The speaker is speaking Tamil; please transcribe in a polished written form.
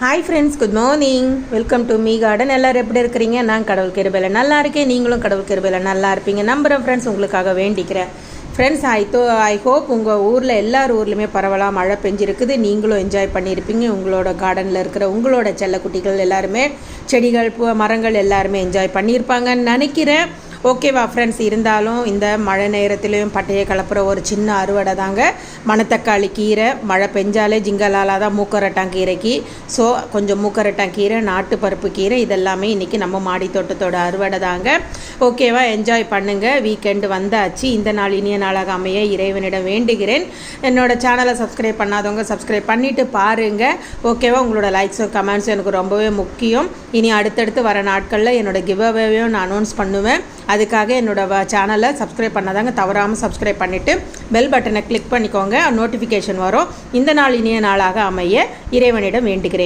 Hi friends, good morning. Welcome to me garden. எல்லோரும் எப்படி இருக்கிறீங்க? நான் கடவுள் கிருபையில் நல்லா இருக்கேன். நீங்களும் கடவுள் கிருபையில் நல்லா இருப்பீங்க நம்புகிறேன் ஃப்ரெண்ட்ஸ். உங்களுக்காக வேண்டிக்கிறேன் ஃப்ரெண்ட்ஸ். ஐ ஹோப் உங்கள் ஊரில் எல்லார் ஊர்லேயுமே பரவலாக மழை பெஞ்சிருக்குது. நீங்களும் என்ஜாய் பண்ணியிருப்பீங்க. உங்களோட கார்டனில் இருக்கிற உங்களோட செல்லக்குட்டிகள் எல்லாருமே, செடிகள் மரங்கள் எல்லாருமே என்ஜாய் பண்ணியிருப்பாங்கன்னு நினைக்கிறேன். ஓகேவா ஃப்ரெண்ட்ஸ்? இருந்தாலும் இந்த மழை நேரத்துலேயும் பட்டையை கலப்புற ஒரு சின்ன அறுவடை தாங்க மணத்தக்காளி கீரை. மழை பெஞ்சாலே ஜிங்கலாலாக தான் மூக்கரட்டான் கீரைக்கு. ஸோ கொஞ்சம் மூக்கரட்டான் கீரை, நாட்டு பருப்பு கீரை, இதெல்லாமே இன்றைக்கி நம்ம மாடி தோட்டத்தோட அறுவடை தாங்க. ஓகேவா? என்ஜாய் பண்ணுங்கள். வீக்கெண்டு வந்தாச்சு. இந்த நாள் இனிய நாளாக அமைய இறைவனிடம் வேண்டுகிறேன். என்னோடய சேனலை சப்ஸ்கிரைப் பண்ணாதவங்க சப்ஸ்கிரைப் பண்ணிவிட்டு பாருங்கள். ஓகேவா? உங்களோட லைக்ஸும் கமெண்ட்ஸும் எனக்கு ரொம்பவே முக்கியம். இனி அடுத்தடுத்து வர நாட்களில் என்னோடய கிவ் அவேவையும் நான் அனௌன்ஸ் பண்ணுவேன். அதுக்காக என்னோடய சேனலை சப்ஸ்கிரைப் பண்ணாதாங்க தவறாமல் சப்ஸ்கிரைப் பண்ணிவிட்டு பெல் பட்டனை கிளிக் பண்ணிக்கோங்க. நோட்டிஃபிகேஷன் வரும். இந்த நாள் இனிய நாளாக அமைய இறைவனிடம் வேண்டுகிறேன்.